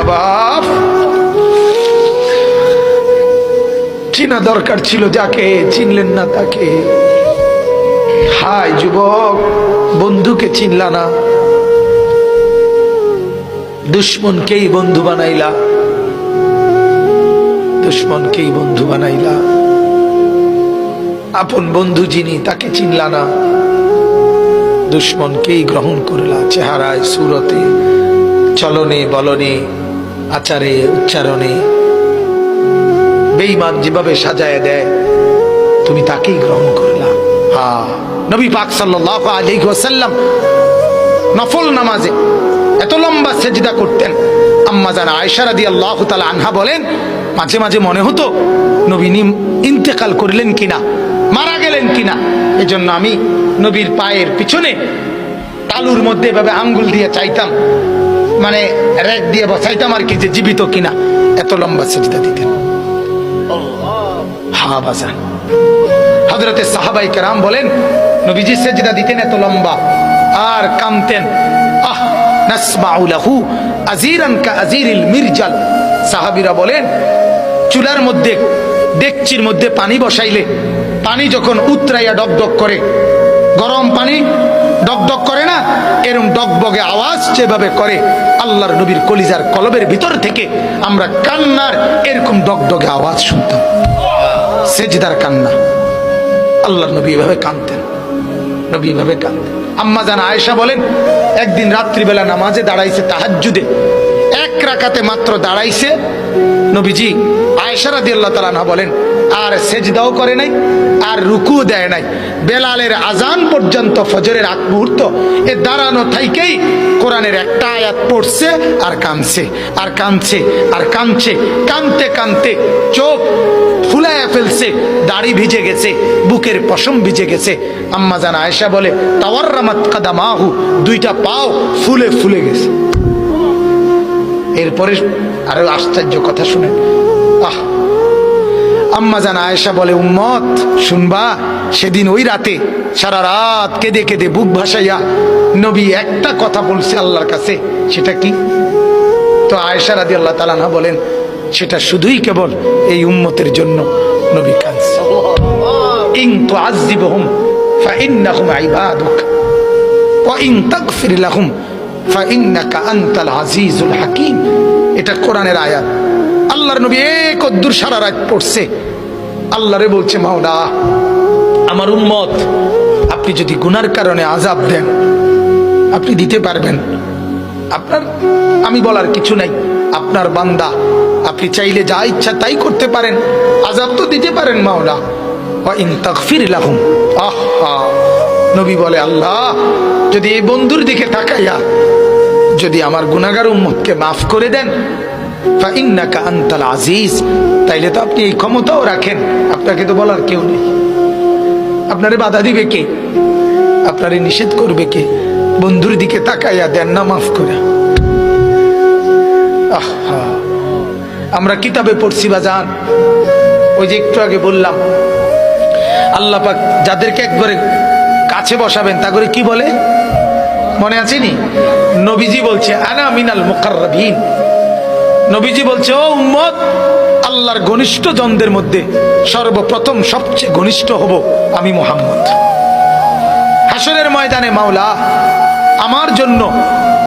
বাপ, চিনা দরকার ছিল যাকে, চিনলেন না তাকে। হায় যুবক, বন্ধুকে চিনলা না, দুশ্মনকেই বন্ধু বানাইলা, দুশ্মনকেই বন্ধু বানাইলা। আপন বন্ধু যিনি তাকে চিনলা না, দুশ্মনকেই গ্রহণ করলা। চেহারায়, সুরতে, চলনে বলনে, আচারে উচ্চারণে বেঈমান যেভাবে সাজায় দেয়, তুমি তাকেই গ্রহণ করলা। নবী পাক সাল্লাল্লাহু আলাইহি ওয়াসাল্লাম নফল নামাজে এত লম্বা সেজদা করতেন। আম্মা জান আয়েশা রাদিয়াল্লাহু তাআলা আনহা বলেন, মাঝে মাঝে মনে হতো নবী ইন্তেকাল করলেন কিনা, মারা গেলেন কিনা। এজন্য আমি নবীর পায়ের পিছনে তালুর মধ্যে এভাবে আঙ্গুল দিয়ে চাইতাম, মানে রেক দিয়ে বসাইতাম আর কি, যে জীবিত কিনা। এত লম্বা সেজদা দিতেন। হ্যাঁ বাজান, হযরতে সাহাবায়ে কেরাম বলেন নবীজি সেজদা দিতেন এত লম্বা আর কাঁদতেন। নাসমাউ লাহু আজিরান কাআজিরিল মিরজাল। সাহাবীরা বলেন চুলার মধ্যে, ডেকচির মধ্যে পানি বসাইলে পানি যখন উতরাইয়া ডকডক করে, গরম পানি ডকডক করে না, এরকম ডগবগে আওয়াজ যেভাবে করে, আল্লাহর নবীর কলিজার কলবের ভিতর থেকে আমরা কান্নার এরকম ডগডগে আওয়াজ শুনতাম। সেজদার কান্না। আল্লাহর নবী এভাবে কাঁদতেন, নবী এভাবে কাঁদতেন। আম্মা জান আয়েশা বলেন একদিন রাত্রিবেলা নামাজে দাঁড়াইছে, তাহাজ্জুদে এক রাকাতে মাত্র দাঁড়াইছে নবীজি। আয়েশা রাদিয়াল্লাহু তাআলা আনহা বলেন আর সেজদাও করে নাই, আর রুকুও দেয় নাই। বেলালের আজান পর্যন্ত, ফজরের আগ মুহূর্ত, এ দাঁড়ানো থাইকেই কোরআনের একটা আয়াত পড়ছে আর কাঁদছে, আর কাঁদছে, আর কাঁদছে। কাঁদতে কাঁদতে চোখ ফুলায়া ফেলছে, দাড়ি ভিজে গেছে, বুকের পশম ভিজে গেছে। আম্মা জান আয়েশা বলে তাওয়াররামাত কাদামাহু, দুইটা পাও ফুলে ফুলে গেছে। এরপরে আরো আশ্চর্য কথা শুনেন। আম্মা জান আয়েশা বলে উম্মত শুনবা, সেদিন ওই রাতে সারা রাত কেঁদে কেঁদে বুক ভাসাইয়া নবী একটা কথা বলছে আল্লাহর কাছে। সেটা কি? তো আয়েশা রাদিয়াল্লাহু তাআলা আনহা বলেন সেটা শুধুই কেবল এই উম্মতের জন্য নবী কাঁদছে। ইন তুআযযিবহুম ফাইন্নাহুম ইবাদুক ওয়া ইন তাগফির লাহুম ফাইন্নাকা আনতাল আজিজুল হাকীম। এটা কোরআনের আয়াত। আল্লাহর নবী একদূর সারা রাত পড়ছে, আল্লাহরে বলছে মাওলা আমার উম্মত আপনি যদি গুনার কারণে আযাব দেন আপনি দিতে পারবেন, আপনার আমি বলার কিছু নাই, আপনার বান্দা, আপনি চাইলে যা ইচ্ছা তাই করতে পারেন, আযাব তো দিতে পারেন মাওলা। ওয়া ইন তাগফির লাহুম, নবী বলে আল্লাহ যদি এই বন্ধুর দিকে তাকাইয়া যদি আমার গুনাহগার উম্মতকে মাফ করে দেন, ফাইন্নাকা আনতাল আজিজ, তাইলে তো আপনি এই ক্ষমতাও রাখেন, আপনাকে তো বলার কেউ নেই। আপনারে বাধা দিবে কে? আপনারে নিষেধ করবে কে? বন্ধুর দিকে তাকাইয়া দেন না মাফ করে। আমরা কিতাবে পড়ছি বাজান, ওই যে একটু আগে বললাম আল্লাহ পাক যাদেরকে একবারে কাছে বসাবেন তা করে কি বলে মনে আছে নি? নবীজি বলছে আনা মিনাল মুকাররাবিন। নবীজি বলছে ও উম্মত, আল্লাহর ঘনিষ্ঠ জনদের মধ্যে সর্বপ্রথম সবচেয়ে ঘনিষ্ঠ হব আমি মুহাম্মদ। হাসরের ময়দানে মাওলা আমার জন্য